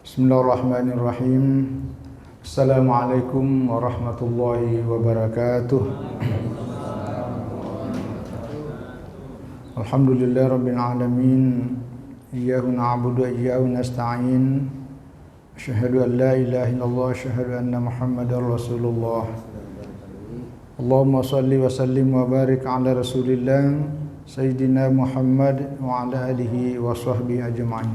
Bismillahirrahmanirrahim. Assalamualaikum warahmatullahi wabarakatuh. Alhamdulillah rabbil alamin. Iyyahu na'budu wa iyyahu nasta'in. Asyhadu an la ilaha illallah, asyhadu anna Muhammadar Rasulullah. Allahumma shalli wa sallim wa barik ala Rasulillah Sayyidina Muhammad wa ala alihi wa sahbihi ajma'in.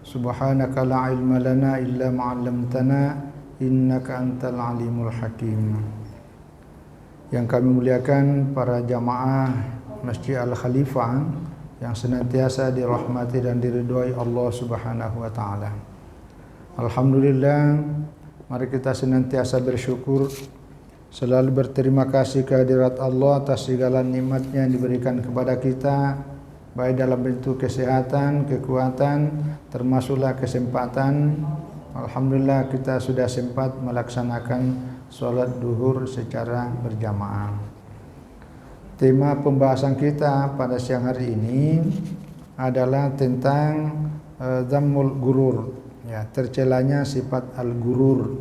Subhanaka la ilma lana illa ma 'allamtana innaka antal alimul hakim. Yang kami muliakan para jamaah Masjid Al-Khalifah yang senantiasa dirahmati dan diridhai Allah Subhanahu wa taala. Alhamdulillah, mari kita senantiasa bersyukur, selalu berterima kasih kehadirat Allah atas segala nikmat-Nya yang diberikan kepada kita, baik dalam bentuk kesehatan, kekuatan, termasuklah kesempatan. Alhamdulillah kita sudah sempat melaksanakan sholat duhur secara berjamaah. Tema pembahasan kita pada siang hari ini adalah tentang dhammul gurur, ya, tercelanya sifat al-gurur.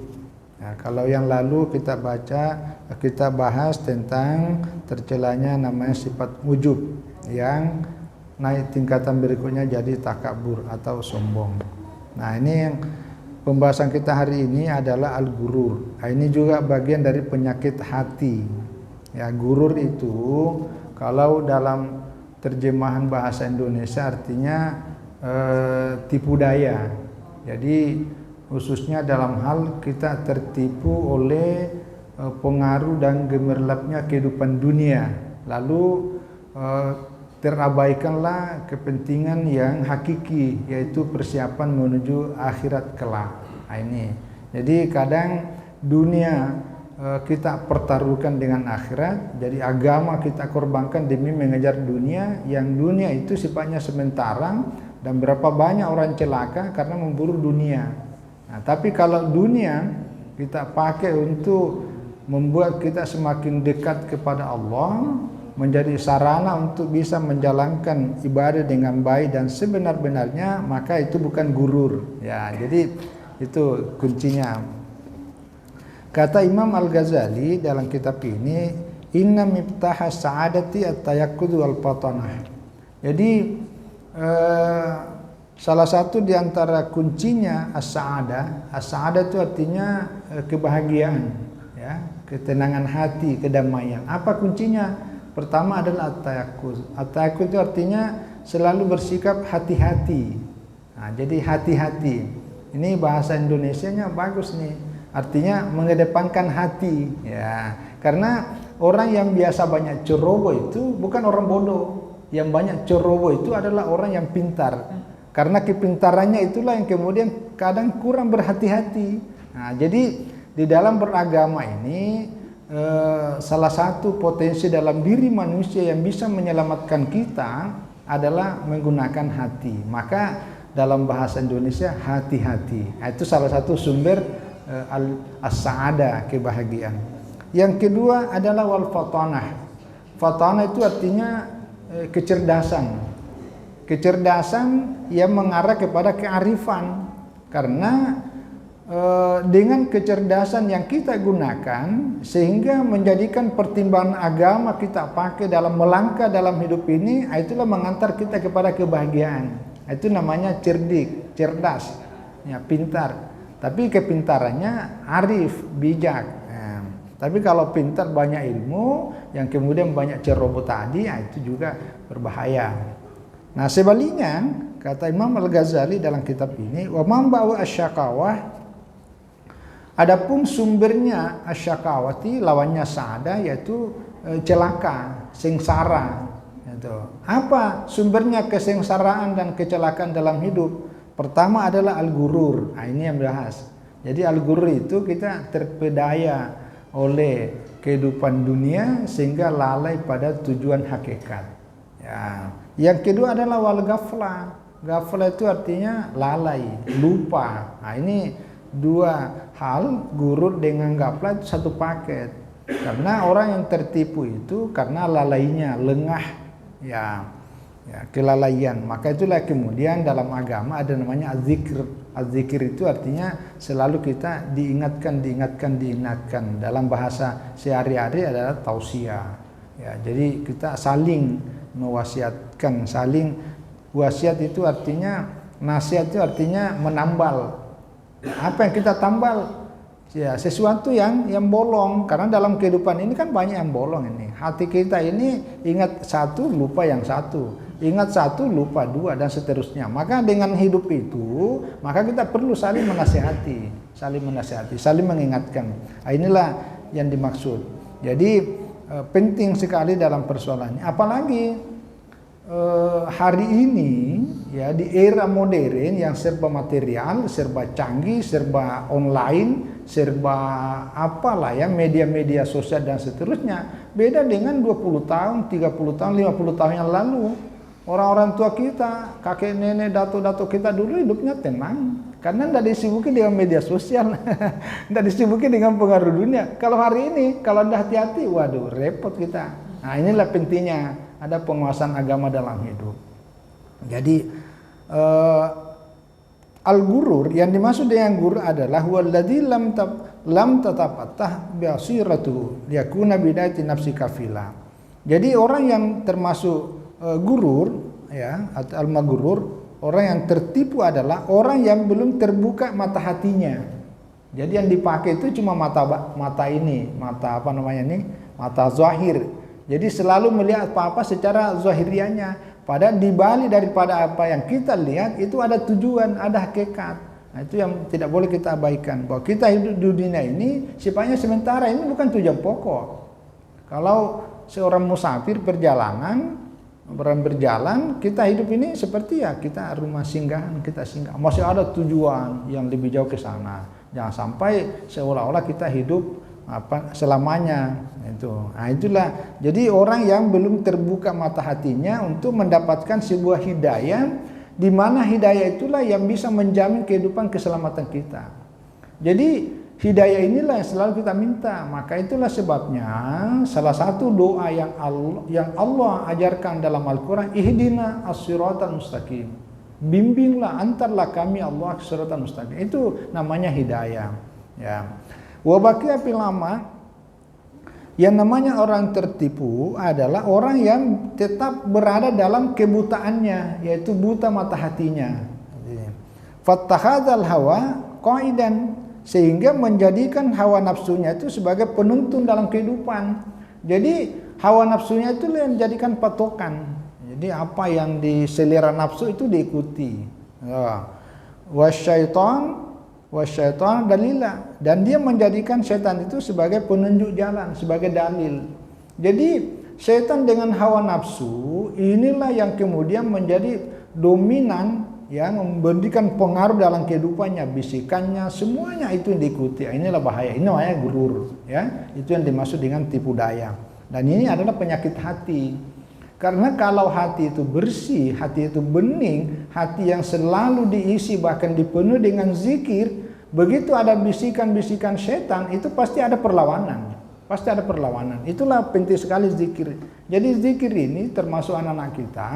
Ya, kalau yang lalu kita bahas tentang tercelanya namanya sifat ujub, yang naik tingkatan berikutnya jadi takabur atau sombong. Nah, ini yang pembahasan kita hari ini adalah al-gurur. Nah, ini juga bagian dari penyakit hati. Ya, gurur itu kalau dalam terjemahan bahasa Indonesia artinya tipu daya. Jadi khususnya dalam hal kita tertipu oleh pengaruh dan gemerlapnya kehidupan dunia, lalu terabaikanlah kepentingan yang hakiki, yaitu persiapan menuju akhirat kelak. Nah, ini jadi kadang dunia kita pertaruhkan dengan akhirat, jadi agama kita korbankan demi mengejar dunia, yang dunia itu sifatnya sementara, dan berapa banyak orang celaka karena memburu dunia. Nah, tapi kalau dunia kita pakai untuk membuat kita semakin dekat kepada Allah, menjadi sarana untuk bisa menjalankan ibadah dengan baik dan sebenar-benarnya, maka itu bukan gurur. Ya, jadi itu kuncinya. Kata Imam Al-Ghazali dalam kitab ini, inna miftahas sa'adati at-tayaqqud wal fatanah. Jadi salah satu di antara kuncinya as-sa'adah. As-sa'adah itu artinya kebahagiaan, ya, ketenangan hati, kedamaian. Apa kuncinya? Pertama adalah at-tayaqqud. At-tayaqqud itu artinya selalu bersikap hati-hati. Nah, jadi hati-hati. Ini bahasa Indonesianya bagus nih. Artinya mengedepankan hati, ya. Karena orang yang biasa banyak ceroboh itu bukan orang bodoh. Yang banyak ceroboh itu adalah orang yang pintar. Karena kepintarannya itulah yang kemudian kadang kurang berhati-hati. Nah, jadi di dalam beragama ini salah satu potensi dalam diri manusia yang bisa menyelamatkan kita adalah menggunakan hati. Maka dalam bahasa Indonesia hati-hati. Nah, itu salah satu sumber as-sa'adah, kebahagiaan. Yang kedua adalah wal fatanah. Fatanah itu artinya kecerdasan. Kecerdasan yang mengarah kepada kearifan. Karena dengan kecerdasan yang kita gunakan sehingga menjadikan pertimbangan agama kita pakai dalam melangkah dalam hidup ini, itulah mengantar kita kepada kebahagiaan. Itu namanya cerdik, cerdas, ya, pintar. Tapi kepintarannya arif, bijak. Tapi kalau pintar banyak ilmu yang kemudian banyak ceroboh tadi, ya, itu juga berbahaya. Nah, sebaliknya kata Imam Al-Ghazali dalam kitab ini, wa mamba'u asyakawah, adapun sumbernya asyakawati lawannya sa'adah, yaitu celaka, sengsara. Gitu. Apa sumbernya kesengsaraan dan kecelakaan dalam hidup? Pertama adalah al-gurur. Nah, ini yang bahas. Jadi al-gurur itu kita terpedaya oleh kehidupan dunia sehingga lalai pada tujuan hakikat. Ya. Yang kedua adalah wal ghaflah. Ghaflah itu artinya lalai, lupa. Nah, ini dua hal, gurur dengan ghaflah itu satu paket. Karena orang yang tertipu itu karena lalainya, lengah. Ya. ya, kelalaian. Maka itulah kemudian dalam agama ada namanya az-zikr. Az-zikir itu artinya selalu kita diingatkan. Dalam bahasa sehari-hari adalah tausiah. Ya, jadi kita saling mewasiatkan, wasiat itu artinya, nasihat itu artinya menambal. Apa yang kita tambal? Ya, sesuatu yang bolong, karena dalam kehidupan ini kan banyak yang bolong ini. Hati kita ini ingat satu, lupa yang satu. Ingat satu, lupa dua, dan seterusnya. Maka dengan hidup itu, maka kita perlu saling menasihati, saling mengingatkan. Nah, inilah yang dimaksud. Jadi penting sekali dalam persoalannya. Apalagi hari ini ya, di era modern yang serba material, serba canggih, serba online, serba apalah ya, media-media sosial dan seterusnya. Beda dengan 20 tahun, 30 tahun, 50 tahun yang lalu. Orang-orang tua kita, kakek nenek, dato-dato kita dulu hidupnya tenang. Karena tidak disibuki dengan media sosial, tidak disibuki dengan pengaruh dunia. Kalau hari ini, kalau tidak hati-hati, waduh repot kita. Nah, inilah pentingnya ada penguasaan agama dalam hidup. Jadi al-gurur, yang dimaksud dengan gurur adalah huwallazi lam tatafattah basiratu yakuna bidayati nafsi kafila. Jadi orang yang termasuk gurur ya, atau al-maghrur, orang yang tertipu adalah orang yang belum terbuka mata hatinya. Jadi yang dipakai itu cuma mata ini, mata apa namanya ini? Mata zahir. Jadi selalu melihat apa-apa secara zahirianya. Padahal di balik daripada apa yang kita lihat itu ada tujuan, ada hakikat. Nah, itu yang tidak boleh kita abaikan. Bahwa kita hidup di dunia ini sifatnya sementara, ini bukan tujuan pokok. Kalau seorang musafir berjalan, kita hidup ini seperti ya kita rumah singgahan, kita singgah. Masih ada tujuan yang lebih jauh ke sana. Jangan sampai seolah-olah kita hidup selamanya itu. Nah, itulah. Jadi orang yang belum terbuka mata hatinya untuk mendapatkan sebuah hidayah, di mana hidayah itulah yang bisa menjamin kehidupan keselamatan kita. Jadi hidayah inilah yang selalu kita minta. Maka itulah sebabnya salah satu doa yang Allah ajarkan dalam Al-Quran, ihdina as-siratal mustaqim. Bimbinglah, antarlah kami Allah as-siratal mustaqim. Itu namanya hidayah. Ya. Wa baqiya fil lama, yang namanya orang tertipu adalah orang yang tetap berada dalam kebutaannya, yaitu buta mata hatinya. Fattahadzal hawa qaidan, sehingga menjadikan hawa nafsunya itu sebagai penuntun dalam kehidupan. Jadi hawa nafsunya itu yang dijadikan patokan. Jadi apa yang diselera nafsu itu diikuti. Wasyaitan dalila, dan dia menjadikan setan itu sebagai penunjuk jalan, sebagai dalil. Jadi setan dengan hawa nafsu inilah yang kemudian menjadi dominan, yang memberikan pengaruh dalam kehidupannya, bisikannya, semuanya itu yang diikuti. Inilah bahaya. Ini namanya gurur, ya. Itu yang dimaksud dengan tipu daya. Dan ini adalah penyakit hati. Karena kalau hati itu bersih, hati itu bening, hati yang selalu diisi bahkan dipenuhi dengan zikir, begitu ada bisikan-bisikan setan itu pasti ada perlawanan. Pasti ada perlawanan. Itulah penting sekali zikir. Jadi zikir ini termasuk anak-anak kita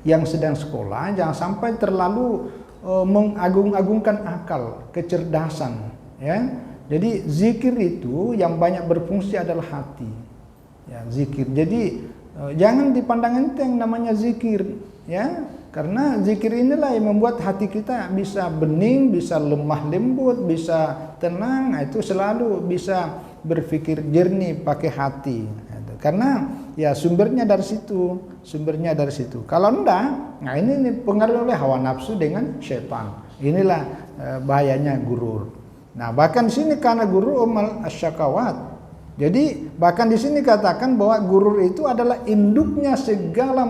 yang sedang sekolah, jangan sampai terlalu mengagung-agungkan akal, kecerdasan, ya. Jadi zikir itu yang banyak berfungsi adalah hati. Ya, zikir. Jadi jangan dipandang enteng namanya zikir, ya. Karena zikir inilah yang membuat hati kita bisa bening, bisa lemah lembut, bisa tenang. Nah, itu selalu bisa berpikir jernih pakai hati. Karena ya sumbernya dari situ, Kalau enggak, nah ini pengaruh oleh hawa nafsu dengan syaitan. Inilah bahayanya gurur. Nah, bahkan di sini karena gurur umal asyakawat. Jadi bahkan di sini katakan bahwa gurur itu adalah induknya segala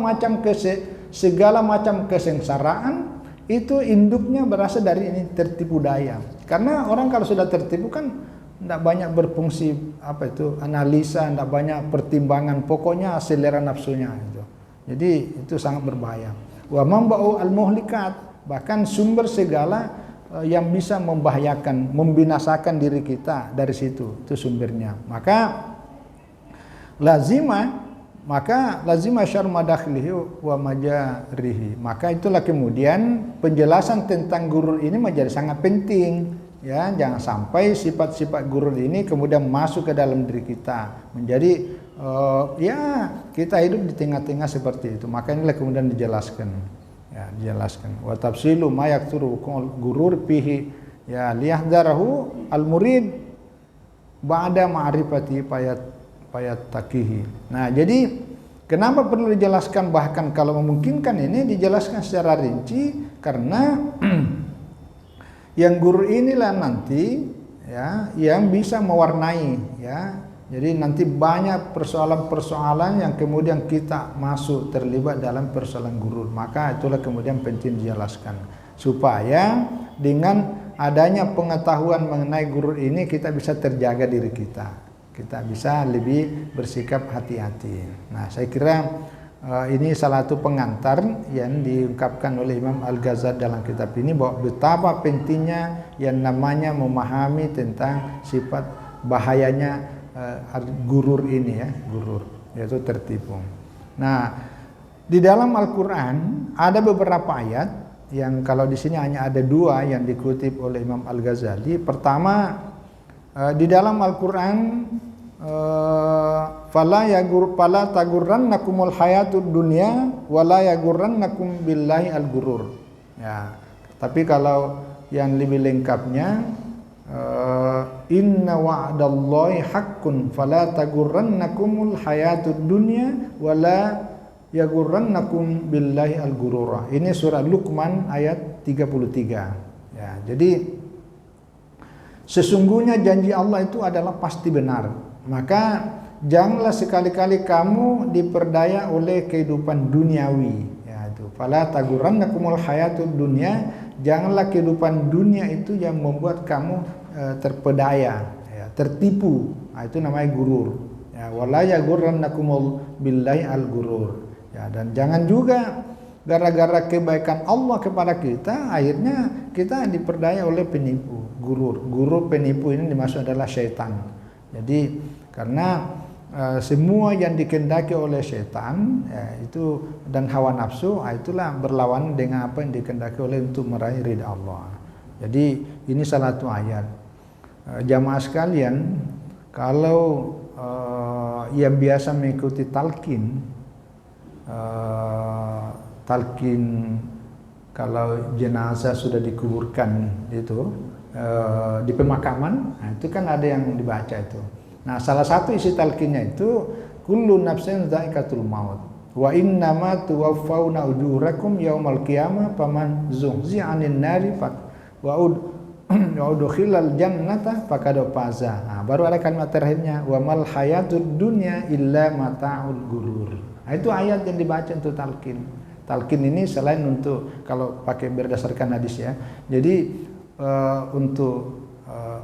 macam kesengsaraan. Itu induknya berasal dari ini tertipu daya. Karena orang kalau sudah tertipu kan tidak banyak berfungsi analisa, tidak banyak pertimbangan, pokoknya selera nafsunya itu. Jadi itu sangat berbahaya. Wa mamba'u al-muhlikat, bahkan sumber segala yang bisa membahayakan, membinasakan diri kita dari situ, itu sumbernya. Maka lazima maka lazim asyar madakhlihi wa majarihi. Maka itulah kemudian penjelasan tentang gurur ini menjadi sangat penting. Ya, jangan sampai sifat-sifat gurur ini kemudian masuk ke dalam diri kita, menjadi ya kita hidup di tengah-tengah seperti itu. Maka inilah kemudian dijelaskan. Ya, dijelaskan. Wa tafsilu ma yakturu gurur fihi, ya liyahdarahu al-murid ba'da ma'rifati takihi. Nah, jadi kenapa perlu dijelaskan, bahkan kalau memungkinkan ini dijelaskan secara rinci, karena yang guru inilah nanti ya yang bisa mewarnai, ya. Jadi nanti banyak persoalan-persoalan yang kemudian kita masuk terlibat dalam persoalan gurur. Maka itulah kemudian penting dijelaskan, supaya dengan adanya pengetahuan mengenai gurur ini kita bisa terjaga diri kita. Kita bisa lebih bersikap hati-hati. Nah, saya kira ini salah satu pengantar yang diungkapkan oleh Imam Al-Ghazali dalam kitab ini, bahwa betapa pentingnya yang namanya memahami tentang sifat bahayanya gurur ini, ya, gurur, yaitu tertipu. Nah, di dalam Al-Quran ada beberapa ayat yang kalau di sini hanya ada 2 yang dikutip oleh Imam Al-Ghazali. Pertama, di dalam Al-Quran, fala tagurrannakumul hayatud dunya wala yagurrannakum billahi al-gurur. Ya, tapi kalau yang lebih lengkapnya, inna wa'dallahi haqqun fala tagurrannakumul hayatud dunya wala yagurrannakum billahi al-gurura. Ini surah Luqman ayat 33. Ya, jadi sesungguhnya janji Allah itu adalah pasti benar. Maka janganlah sekali-kali kamu diperdaya oleh kehidupan duniawi. Ya, itu. Fala tagurrannakumul hayatud dunya, janganlah kehidupan dunia itu yang membuat kamu terpedaya, ya, tertipu. Nah, itu namanya gurur. Ya, wala yagurrannakumul billahi al-gurur. Ya, dan jangan juga gara-gara kebaikan Allah kepada kita, akhirnya kita diperdaya oleh penipu, gurur. Guru penipu ini dimaksud adalah syaitan. Jadi karena semua yang dikehendaki oleh syaitan, ya, itu dan hawa nafsu, itulah berlawanan dengan apa yang dikehendaki oleh untuk meraih ridha Allah. Jadi ini salah satu ayat. Jamaah sekalian, kalau yang biasa mengikuti talqin kalau jenazah sudah dikuburkan itu di pemakaman, nah itu kan ada yang dibaca itu. Nah, salah satu isi talqinnya itu kullu nafsin dha'iqatul maut wa innama tuwaffawna ujurakum yaumal qiyamah faman zuhziha 'anil nari wa udkhilal jannata faqad faza. Nah, baru ada kalimat terakhirnya wa mal hayatud dunya illa mata'ul gurur. Nah, itu ayat yang dibaca untuk talqin. Talqin ini selain untuk kalau pakai berdasarkan hadis, ya. Jadi untuk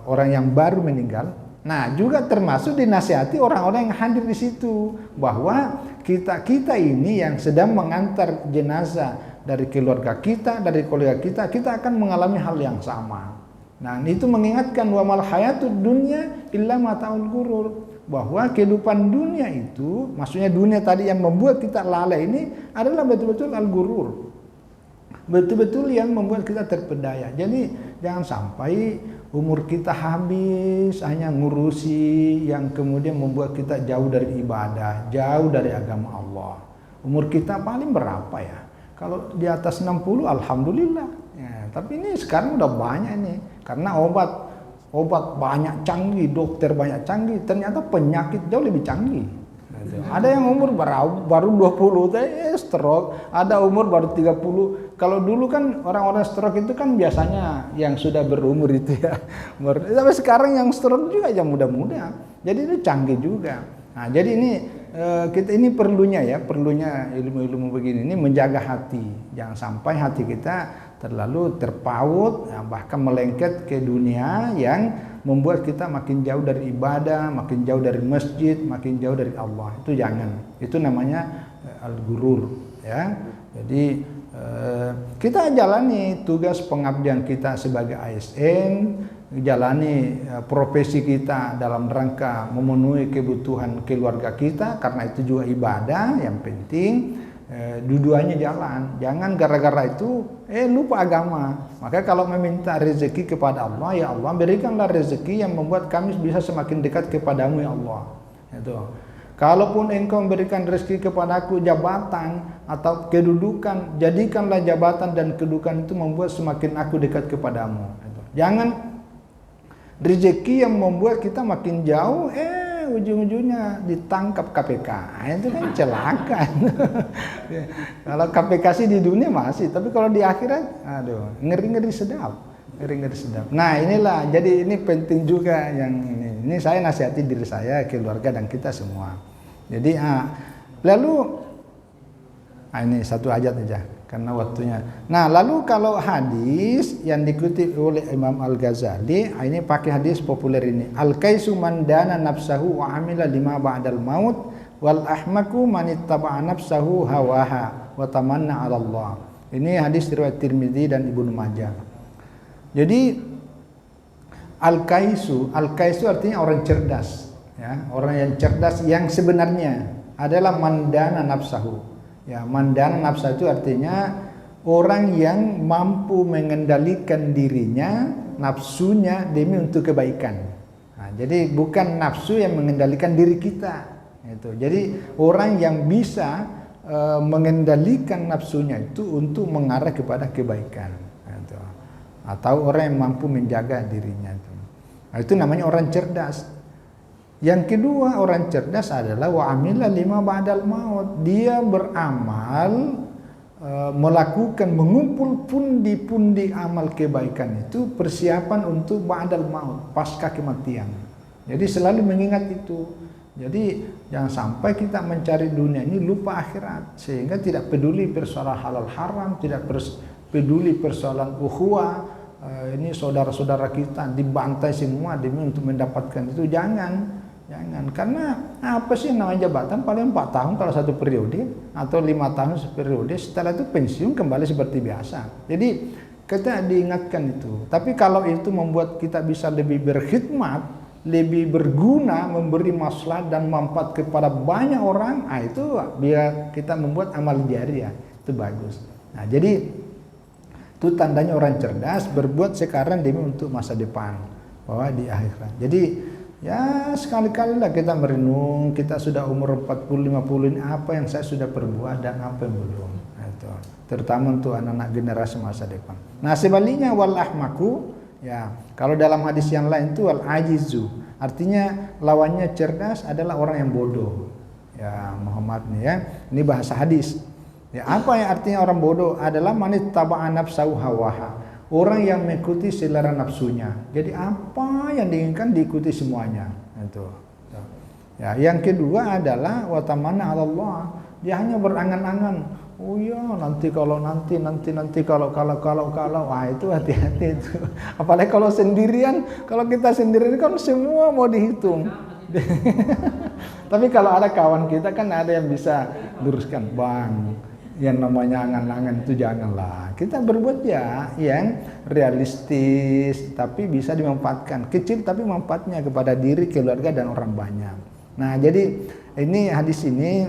orang yang baru meninggal, nah juga termasuk dinasihati orang-orang yang hadir di situ, bahwa kita ini yang sedang mengantar jenazah dari keluarga kita, kita akan mengalami hal yang sama. Nah, itu mengingatkan wa mal hayatud dunya illa mata'ul gurur, bahwa kehidupan dunia itu, maksudnya dunia tadi yang membuat kita lalai ini adalah betul-betul al-gurur. Betul-betul yang membuat kita terpedaya. Jadi jangan sampai umur kita habis hanya ngurusi yang kemudian membuat kita jauh dari ibadah, jauh dari agama Allah. Umur kita paling berapa, ya? Kalau di atas 60 alhamdulillah. Ya, tapi ini sekarang udah banyak nih, karena obat banyak canggih, dokter banyak canggih, ternyata penyakit jauh lebih canggih. Ada yang umur baru 20 stroke, ada umur baru 30. Kalau dulu kan orang-orang stroke itu kan biasanya yang sudah berumur itu, ya. Tapi sekarang yang stroke juga yang muda-muda. Jadi itu canggih juga. Nah, jadi ini kita ini perlunya ilmu-ilmu begini ini menjaga hati. Jangan sampai hati kita terlalu terpaut, ya, bahkan melengket ke dunia yang membuat kita makin jauh dari ibadah, makin jauh dari masjid, makin jauh dari Allah. Itu jangan. Itu namanya al-gurur, ya. Jadi kita jalani tugas pengabdian kita sebagai ASN, jalani profesi kita dalam rangka memenuhi kebutuhan keluarga kita, karena itu juga ibadah. Yang penting dua-duanya jalan, jangan gara-gara itu lupa agama. Maka kalau meminta rezeki kepada Allah, ya Allah berikanlah rezeki yang membuat kami bisa semakin dekat kepadamu ya Allah. Itu. Kalaupun engkau memberikan rezeki kepadaku jabatan atau kedudukan, jadikanlah jabatan dan kedudukan itu membuat semakin aku dekat kepadamu. Itu. Jangan rezeki yang membuat kita makin jauh, ujung-ujungnya ditangkap KPK. Itu kan celaka. Kalau KPK sih di dunia masih, tapi kalau di akhirat, aduh, ngeri-ngeri sedap. Ngeri-ngeri sedap. Nah inilah, jadi ini penting juga yang ini saya nasihati diri saya, keluarga dan kita semua. Jadi lalu ini satu ayat aja karena waktunya. Nah, lalu kalau hadis yang dikutip oleh Imam Al-Ghazali, ini pakai hadis populer ini. Al-kaisu man dana nafsahu wa amila lima ba'dal maut wal ahmaku man ittaba'a nafsahu hawaha wa tamanna 'ala Allah. Ini hadis riwayat Tirmidzi dan Ibnu Majah. Jadi al-kaisu artinya orang cerdas, ya, orang yang cerdas yang sebenarnya adalah mandana nafsahu. Ya, mandana nafsa itu artinya orang yang mampu mengendalikan dirinya, nafsunya demi untuk kebaikan. Nah, jadi bukan nafsu yang mengendalikan diri kita. Itu. Jadi orang yang bisa mengendalikan nafsunya itu untuk mengarah kepada kebaikan. Itu. Atau orang yang mampu menjaga dirinya itu. Nah, itu namanya orang cerdas. Yang kedua, orang cerdas adalah wa amila lima ba'dal maut. Dia beramal, melakukan, mengumpul pundi-pundi amal kebaikan itu persiapan untuk ba'dal maut, pasca kematian. Jadi selalu mengingat itu. Jadi jangan sampai kita mencari dunia ini lupa akhirat, sehingga tidak peduli persoalan halal haram, tidak peduli persoalan ukhuwah. Ini saudara-saudara kita dibantai semua demi untuk mendapatkan itu. Jangan, karena apa sih namanya jabatan paling 4 tahun kalau satu periode, atau 5 tahun seperiode, setelah itu pensiun kembali seperti biasa. Jadi kita diingatkan itu. Tapi kalau itu membuat kita bisa lebih berkhidmat, lebih berguna, memberi maslahat dan manfaat kepada banyak orang, itu biar kita membuat amal jariah, itu bagus. Nah, jadi itu tandanya orang cerdas berbuat sekarang demi untuk masa depan, bahwa di akhirat. Jadi ya sekali-kali lah kita merenung, kita sudah umur 40-50 ini apa yang saya sudah perbuat dan apa yang belum. Itu. Terutama untuk anak-anak generasi masa depan. Nah sebaliknya wal ahmaku, ya kalau dalam hadis yang lain itu wal ajizu, artinya lawannya cerdas adalah orang yang bodoh. Ya Muhammad nih ya, ini bahasa hadis. Ya apa yang artinya orang bodoh adalah manit taba'a nafsahu hawaha. Orang yang mengikuti selera nafsunya. Jadi apa yang diinginkan diikuti semuanya. Itu. Ya, yang kedua adalah watamana Allah. Dia hanya berangan-angan. Oh ya, nanti kalau itu hati-hati itu. Apalagi kalau sendirian, kalau kita sendirian kan semua mau dihitung. Tapi kalau ada kawan kita kan ada yang bisa luruskan, Bang. Yang namanya angan-angan itu janganlah. Kita berbuat ya yang realistis tapi bisa dimanfaatkan. Kecil tapi manfaatnya kepada diri, keluarga dan orang banyak. Nah, jadi ini hadis ini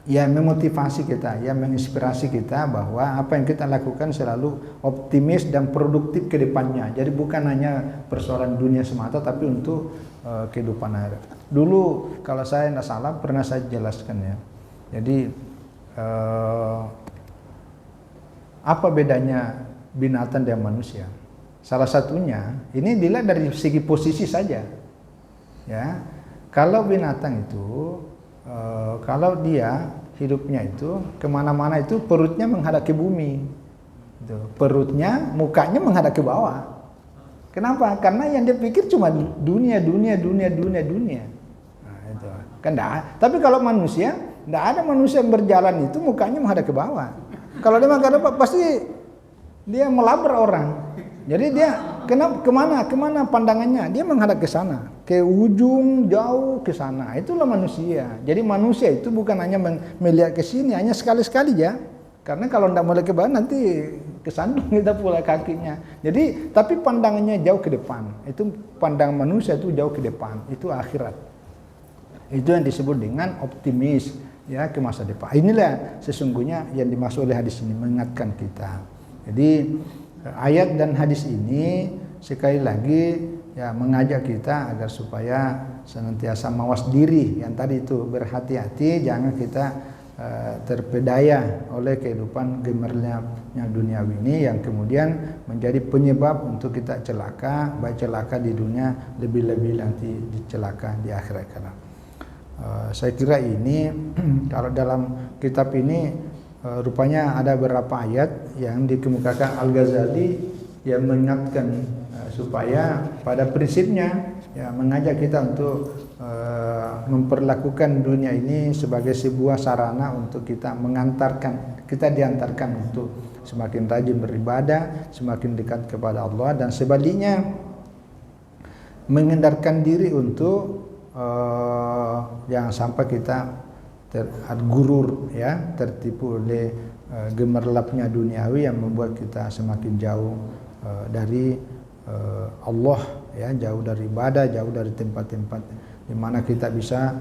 ya memotivasi kita, ya menginspirasi kita bahwa apa yang kita lakukan selalu optimis dan produktif ke depannya. Jadi bukan hanya persoalan dunia semata tapi untuk kehidupan akhirat. Dulu kalau saya tidak salah pernah saya jelaskan ya. Jadi apa bedanya binatang dan manusia? Salah satunya ini dilihat dari segi posisi saja. Ya, kalau binatang itu kalau dia hidupnya itu kemana-mana itu perutnya menghadap ke bumi, itu. Perutnya, mukanya menghadap ke bawah. Kenapa? Karena yang dia pikir cuma dunia. Nah, itu kan dah. Tapi kalau manusia, tidak ada manusia yang berjalan itu mukanya menghadap ke bawah. Kalau dia menghadap pasti dia melabrak orang. Jadi dia kemana pandangannya? Dia menghadap ke sana, ke ujung jauh ke sana. Itulah manusia. Jadi manusia itu bukan hanya melihat ke sini, hanya sekali-sekali ya. Karena kalau tidak melihat ke bawah nanti kesandung kita pula kakinya. Jadi tapi pandangannya jauh ke depan. Itu pandang manusia itu jauh ke depan. Itu akhirat. Itu yang disebut dengan optimis ya ke masa depan. Inilah sesungguhnya yang dimaksud oleh hadis ini, mengingatkan kita. Jadi ayat dan hadis ini sekali lagi ya mengajak kita agar supaya senantiasa mawas diri yang tadi itu, berhati-hati jangan kita terpedaya oleh kehidupan gemerlapnya duniawi ini yang kemudian menjadi penyebab untuk kita celaka, baik celaka di dunia, lebih-lebih nanti celaka di akhirat kelak. Saya kira ini kalau dalam kitab ini rupanya ada beberapa ayat yang dikemukakan Al-Ghazali yang mengingatkan supaya pada prinsipnya ya mengajak kita untuk memperlakukan dunia ini sebagai sebuah sarana untuk kita diantarkan untuk semakin rajin beribadah, semakin dekat kepada Allah, dan sebaliknya menghindarkan diri untuk jangan sampai kita tergurur ya, tertipu oleh gemerlapnya duniawi yang membuat kita semakin jauh dari Allah ya, jauh dari ibadah, jauh dari tempat-tempat di mana kita bisa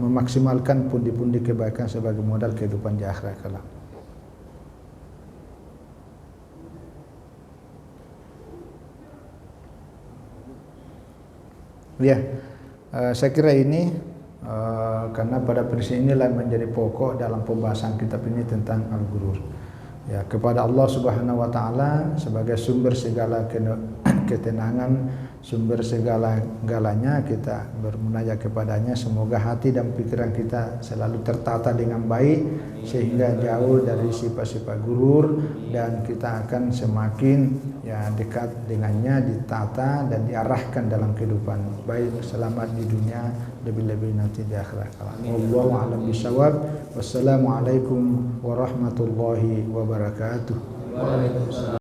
memaksimalkan pundi-pundi kebaikan sebagai modal kehidupan di akhirat kelak. Ya, saya kira ini karena pada prinsip inilah menjadi pokok dalam pembahasan kitab ini tentang al-ghurur. Ya, kepada Allah Subhanahu wa taala sebagai sumber segala ketenangan, sumber segala-galanya kita bermunajat kepadanya. Semoga hati dan pikiran kita selalu tertata dengan baik sehingga jauh dari sifat-sifat gurur, dan kita akan semakin ya dekat dengannya, ditata dan diarahkan dalam kehidupan baik, selamat di dunia, lebih-lebih nanti di akhirat. Wallahu a'lam bishawab. Wassalamualaikum warahmatullahi wabarakatuh. Waalaikumsalam.